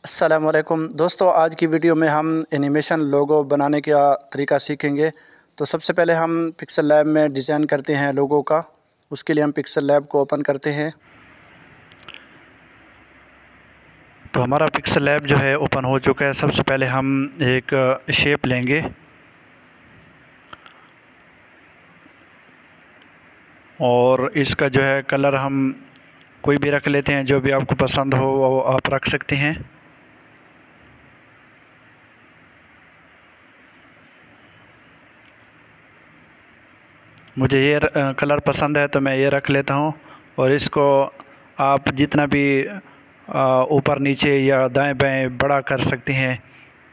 अस्सलाम वालेकुम दोस्तों, आज की वीडियो में हम एनिमेशन लोगो बनाने का तरीका सीखेंगे। तो सबसे पहले हम पिक्सल लैब में डिज़ाइन करते हैं लोगो का। उसके लिए हम पिक्सल लैब को ओपन करते हैं। तो हमारा पिक्सल लैब जो है ओपन हो चुका है। सबसे पहले हम एक शेप लेंगे और इसका जो है कलर हम कोई भी रख लेते हैं, जो भी आपको पसंद हो वो आप रख सकते हैं। मुझे ये कलर पसंद है तो मैं ये रख लेता हूँ। और इसको आप जितना भी ऊपर नीचे या दाएं बाएं बड़ा कर सकते हैं,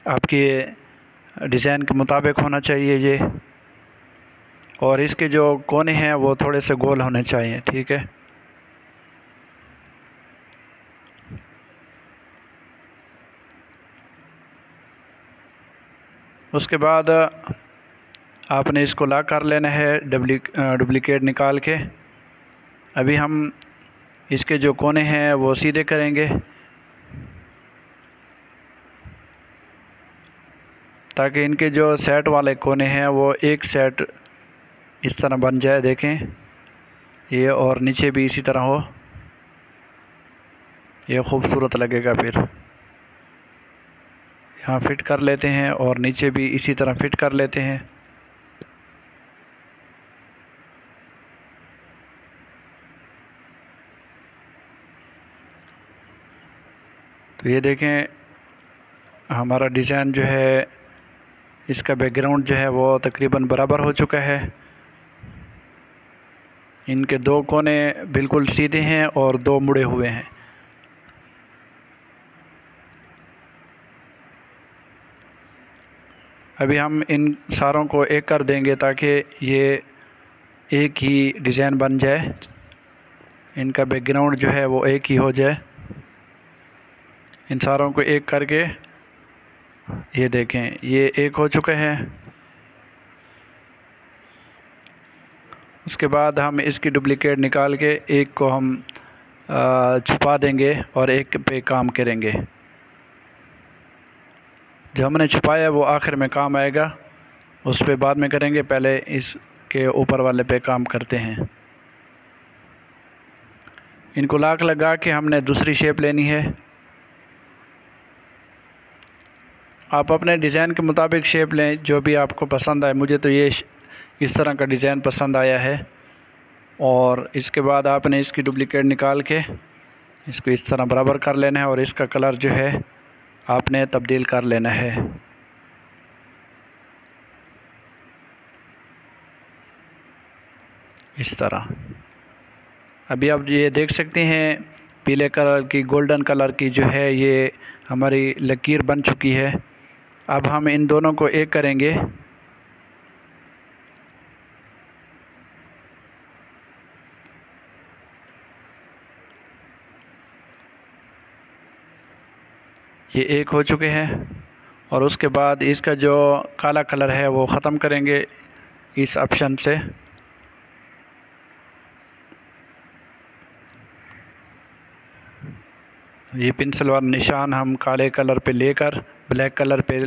आपके डिज़ाइन के मुताबिक होना चाहिए ये। और इसके जो कोने हैं वो थोड़े से गोल होने चाहिए, ठीक है। उसके बाद आपने इसको लॉक कर लेना है डुप्लीकेट निकाल के। अभी हम इसके जो कोने हैं वो सीधे करेंगे ताकि इनके जो सेट वाले कोने हैं वो एक सेट इस तरह बन जाए। देखें ये, और नीचे भी इसी तरह हो, ये खूबसूरत लगेगा। फिर यहाँ फिट कर लेते हैं और नीचे भी इसी तरह फिट कर लेते हैं। तो ये देखें हमारा डिज़ाइन जो है, इसका बैकग्राउंड जो है वो तकरीबन बराबर हो चुका है। इनके दो कोने बिल्कुल सीधे हैं और दो मुड़े हुए हैं। अभी हम इन सारों को एक कर देंगे ताकि ये एक ही डिज़ाइन बन जाए, इनका बैकग्राउंड जो है वो एक ही हो जाए। इन सारों को एक करके ये देखें ये एक हो चुके हैं। उसके बाद हम इसकी डुप्लीकेट निकाल के एक को हम छुपा देंगे और एक पे काम करेंगे। जो हमने छुपाया वो आखिर में काम आएगा, उस पे बाद में करेंगे। पहले इसके ऊपर वाले पे काम करते हैं। इनको लॉक लगा के हमने दूसरी शेप लेनी है। आप अपने डिज़ाइन के मुताबिक शेप लें जो भी आपको पसंद आए। मुझे तो ये इस तरह का डिज़ाइन पसंद आया है। और इसके बाद आपने इसकी डुप्लीकेट निकाल के इसको इस तरह बराबर कर लेना है और इसका कलर जो है आपने तब्दील कर लेना है। इस तरह अभी आप ये देख सकते हैं पीले कलर की, गोल्डन कलर की जो है ये हमारी लकीर बन चुकी है। अब हम इन दोनों को एक करेंगे। ये एक हो चुके हैं और उसके बाद इसका जो काला कलर है वो ख़त्म करेंगे इस ऑप्शन से। ये पेंसिल वाला निशान हम काले कलर पे लेकर ब्लैक कलर पे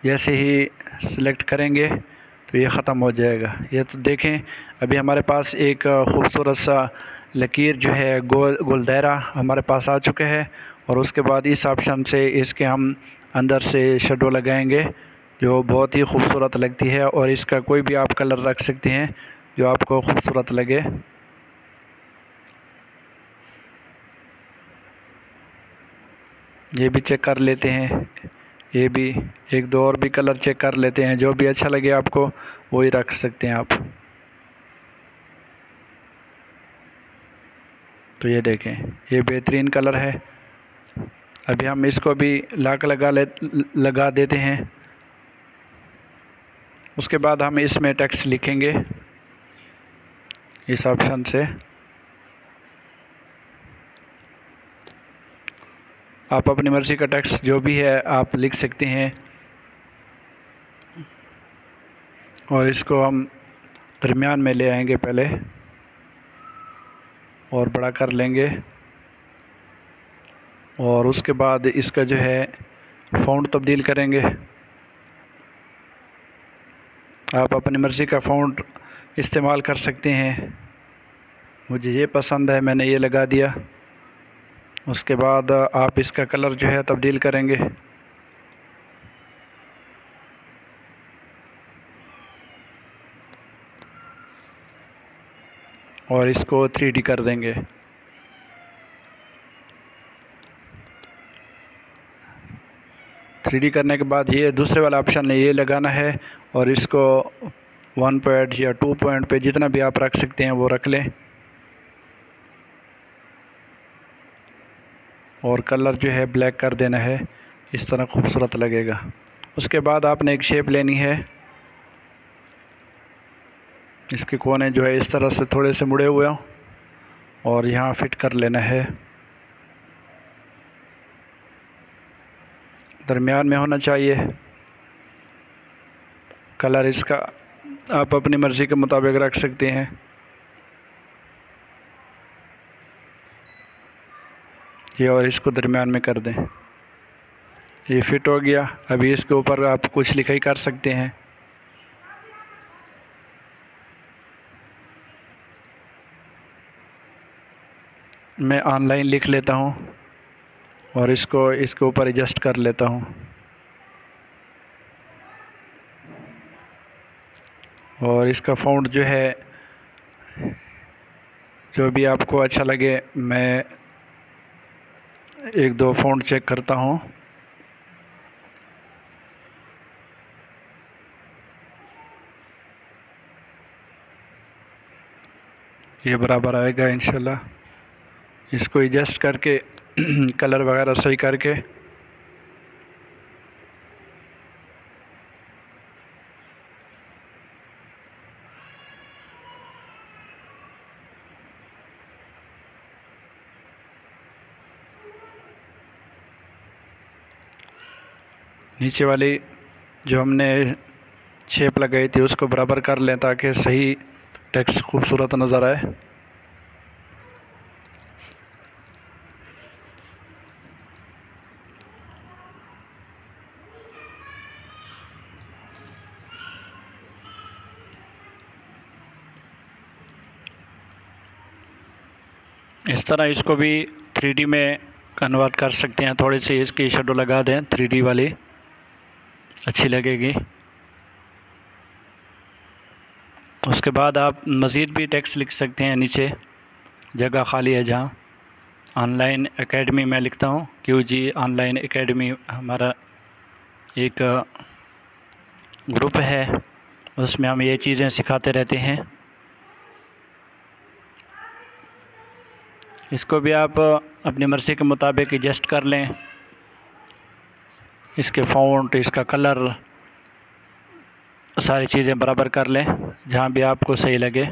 जैसे ही सिलेक्ट करेंगे तो ये ख़त्म हो जाएगा। ये तो देखें अभी हमारे पास एक ख़ूबसूरत सा लकीर जो है गोल दायरा हमारे पास आ चुके हैं। और उसके बाद इस ऑप्शन से इसके हम अंदर से शेडो लगाएंगे जो बहुत ही खूबसूरत लगती है। और इसका कोई भी आप कलर रख सकते हैं जो आपको खूबसूरत लगे। ये भी चेक कर लेते हैं, ये भी एक दो और भी कलर चेक कर लेते हैं। जो भी अच्छा लगे आपको वही रख सकते हैं आप। तो ये देखें ये बेहतरीन कलर है। अभी हम इसको भी लॉक लगा देते हैं। उसके बाद हम इसमें टेक्स्ट लिखेंगे इस ऑप्शन से। आप अपनी मर्ज़ी का टेक्स्ट जो भी है आप लिख सकते हैं। और इसको हम दरमियान में ले आएंगे पहले और बड़ा कर लेंगे। और उसके बाद इसका जो है फ़ॉन्ट तब्दील करेंगे। आप अपनी मर्ज़ी का फ़ॉन्ट इस्तेमाल कर सकते हैं। मुझे ये पसंद है, मैंने ये लगा दिया। उसके बाद आप इसका कलर जो है तब्दील करेंगे। और इसको 3D कर देंगे। थ्री डी करने के बाद ये दूसरे वाला ऑप्शन है, ये लगाना है और इसको 1 पॉइंट या 2 पॉइंट पे जितना भी आप रख सकते हैं वो रख लें। और कलर जो है ब्लैक कर देना है, इस तरह खूबसूरत लगेगा। उसके बाद आपने एक शेप लेनी है। इसके कोने जो है इस तरह से थोड़े से मुड़े हुए हों और यहाँ फिट कर लेना है। दरमियान में होना चाहिए। कलर इसका आप अपनी मर्ज़ी के मुताबिक रख सकते हैं। ये और इसको दरमियान में कर दें। ये फिट हो गया। अभी इसके ऊपर आप कुछ लिखाई कर सकते हैं। मैं ऑनलाइन लिख लेता हूँ और इसको इसके ऊपर एडजस्ट कर लेता हूँ। और इसका फ़ॉन्ट जो है जो भी आपको अच्छा लगे, मैं 1-2 फ़ॉन्ट चेक करता हूँ। ये बराबर आएगा इंशाल्लाह। इसको एडजस्ट करके कलर वगैरह सही करके नीचे वाली जो हमने शेप लगाई थी उसको बराबर कर लें ताकि सही टेक्स्ट खूबसूरत नज़र आए। इस तरह इसको भी 3D में कन्वर्ट कर सकते हैं। थोड़ी सी इसकी शेडो लगा दें, 3D वाली अच्छी लगेगी। उसके बाद आप मज़ीद भी टेक्स्ट लिख सकते हैं। नीचे जगह खाली है जहाँ ऑनलाइन एकेडमी में लिखता हूँ, QG ऑनलाइन एकेडमी हमारा एक ग्रुप है, उसमें हम ये चीज़ें सिखाते रहते हैं। इसको भी आप अपनी मर्ज़ी के मुताबिक एडजस्ट कर लें। इसके फ़ॉन्ट, इसका कलर, सारी चीज़ें बराबर कर लें जहाँ भी आपको सही लगे।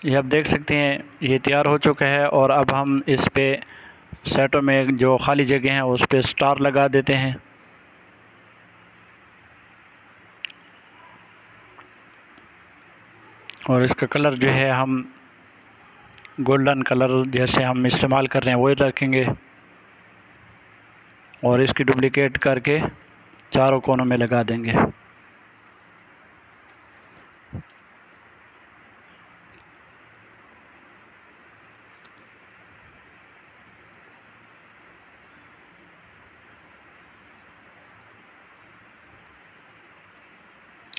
ये आप देख सकते हैं ये तैयार हो चुका है। और अब हम इस पे सेटों में जो खाली जगह हैं उस पे स्टार लगा देते हैं। और इसका कलर जो है हम गोल्डन कलर जैसे हम इस्तेमाल कर रहे हैं वही रखेंगे। और इसकी डुप्लिकेट करके चारों कोनों में लगा देंगे।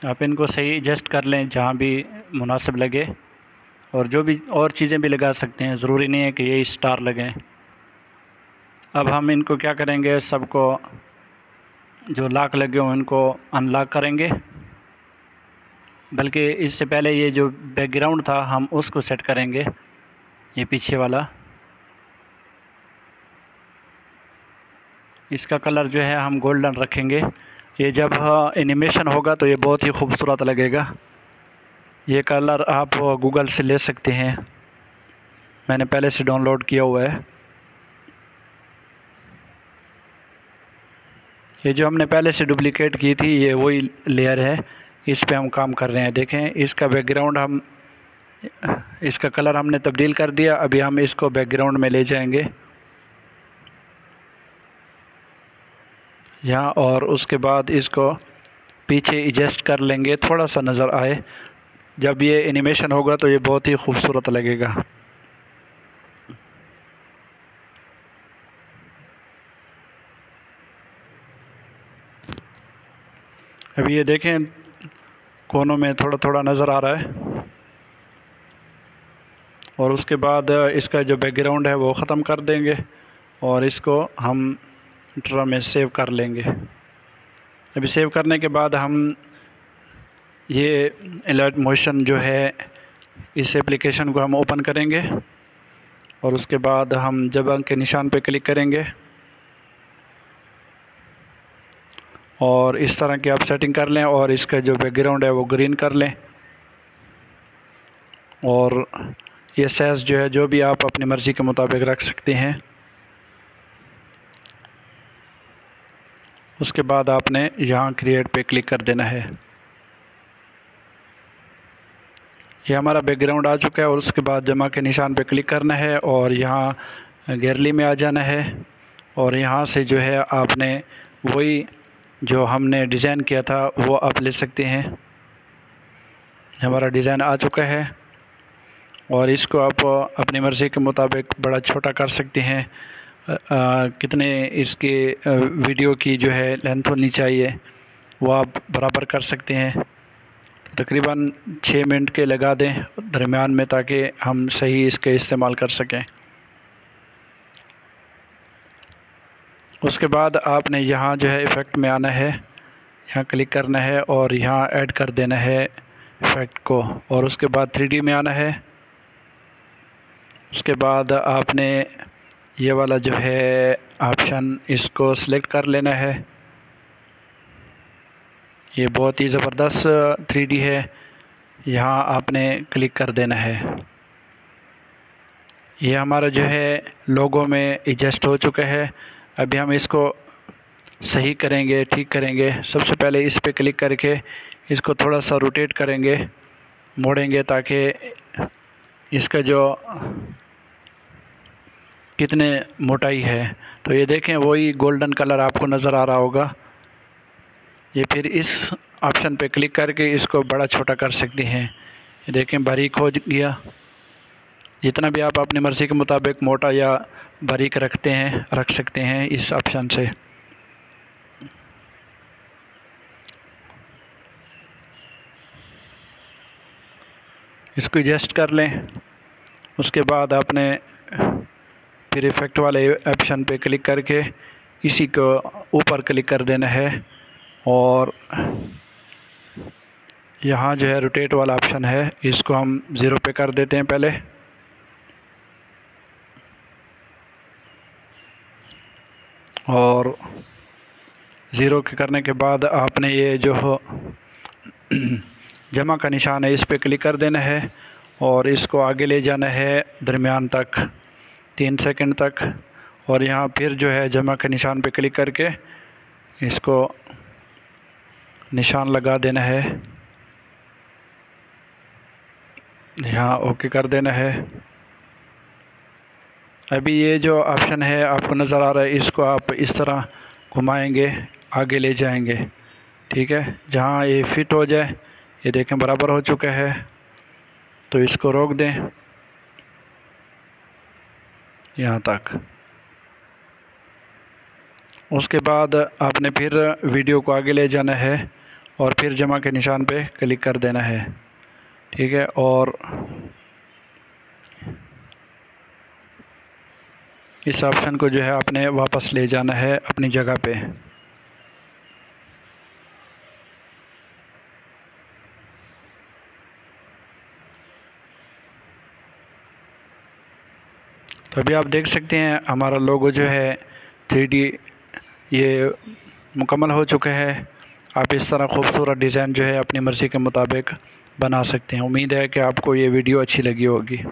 आप इनको सही एडजस्ट कर लें जहाँ भी मुनासिब लगे। और जो भी और चीज़ें भी लगा सकते हैं, ज़रूरी नहीं है कि यही स्टार लगें। अब हम इनको क्या करेंगे, सबको जो लॉक लगे हों इनको अनलॉक करेंगे। बल्कि इससे पहले ये जो बैकग्राउंड था हम उसको सेट करेंगे, ये पीछे वाला। इसका कलर जो है हम गोल्डन रखेंगे। ये जब एनिमेशन होगा तो ये बहुत ही खूबसूरत लगेगा। ये कलर आप गूगल से ले सकते हैं, मैंने पहले से डाउनलोड किया हुआ है। ये जो हमने पहले से डुप्लिकेट की थी ये वही लेयर है, इस पे हम काम कर रहे हैं। देखें इसका बैकग्राउंड हम इसका कलर हमने तब्दील कर दिया। अभी हम इसको बैकग्राउंड में ले जाएंगे यहाँ, और उसके बाद इसको पीछे एडजस्ट कर लेंगे, थोड़ा सा नज़र आए। जब ये एनिमेशन होगा तो ये बहुत ही खूबसूरत लगेगा। अभी ये देखें कोनों में थोड़ा थोड़ा नज़र आ रहा है। और उसके बाद इसका जो बैकग्राउंड है वो ख़त्म कर देंगे और इसको हम ट्रा में सेव कर लेंगे। अभी सेव करने के बाद हम ये अलर्ट मोशन जो है इस एप्लीकेशन को हम ओपन करेंगे और उसके बाद हम जब के निशान पे क्लिक करेंगे और इस तरह की आप सेटिंग कर लें और इसका जो बैकग्राउंड है वो ग्रीन कर लें। और ये साइज़ जो है जो भी आप अपनी मर्ज़ी के मुताबिक रख सकते हैं। उसके बाद आपने यहाँ क्रिएट पे क्लिक कर देना है। ये हमारा बैकग्राउंड आ चुका है और उसके बाद जमा के निशान पे क्लिक करना है और यहाँ गैलरी में आ जाना है और यहाँ से जो है आपने वही जो हमने डिज़ाइन किया था वो आप ले सकते हैं। हमारा डिज़ाइन आ चुका है और इसको आप अपनी मर्ज़ी के मुताबिक बड़ा छोटा कर सकते हैं। कितने इसके वीडियो की जो है लेंथ होनी चाहिए वो आप बराबर कर सकते हैं। तकरीबन 6 मिनट के लगा दें दरमियान में ताकि हम सही इसके इस्तेमाल कर सकें। उसके बाद आपने यहाँ जो है इफ़ेक्ट में आना है, यहाँ क्लिक करना है और यहाँ ऐड कर देना है इफ़ेक्ट को और उसके बाद 3D में आना है। उसके बाद आपने ये वाला जो है ऑप्शन इसको सिलेक्ट कर लेना है। ये बहुत ही ज़बरदस्त 3D है, यहाँ आपने क्लिक कर देना है। ये हमारा जो है लोगो में एडजस्ट हो चुका है। अभी हम इसको सही करेंगे, ठीक करेंगे। सबसे पहले इस पे क्लिक करके इसको थोड़ा सा रोटेट करेंगे, मोड़ेंगे ताकि इसका जो कितने मोटाई है तो ये देखें वही गोल्डन कलर आपको नज़र आ रहा होगा। ये फिर इस ऑप्शन पे क्लिक करके इसको बड़ा छोटा कर सकते हैं। ये देखें बारीक हो गया। जितना भी आप अपनी मर्ज़ी के मुताबिक मोटा या बारीक रख सकते हैं इस ऑप्शन से। इसको एडजस्ट कर लें। उसके बाद आपने फिर इफ़ेक्ट वाले ऑप्शन पे क्लिक करके इसी को ऊपर क्लिक कर देना है और यहाँ जो है रोटेट वाला ऑप्शन है इसको हम 0 पे कर देते हैं पहले। और 0 के करने के बाद आपने ये जो हो जमा का निशान है इस पे क्लिक कर देना है और इसको आगे ले जाना है दरमियान तक 3 सेकंड तक। और यहाँ फिर जो है जमा के निशान पे क्लिक करके इसको निशान लगा देना है, यहाँ ओके कर देना है। अभी ये जो ऑप्शन है आपको नज़र आ रहा है, इसको आप इस तरह घुमाएंगे, आगे ले जाएंगे, ठीक है। जहाँ ये फिट हो जाए, ये देखें बराबर हो चुका है, तो इसको रोक दें यहाँ तक। उसके बाद आपने फिर वीडियो को आगे ले जाना है और फिर जमा के निशान पे क्लिक कर देना है, ठीक है। और इस ऑप्शन को जो है आपने वापस ले जाना है अपनी जगह पे। तो अभी आप देख सकते हैं हमारा लोगो जो है 3D ये मुकम्मल हो चुका है। आप इस तरह खूबसूरत डिज़ाइन जो है अपनी मर्ज़ी के मुताबिक बना सकते हैं। उम्मीद है कि आपको ये वीडियो अच्छी लगी होगी।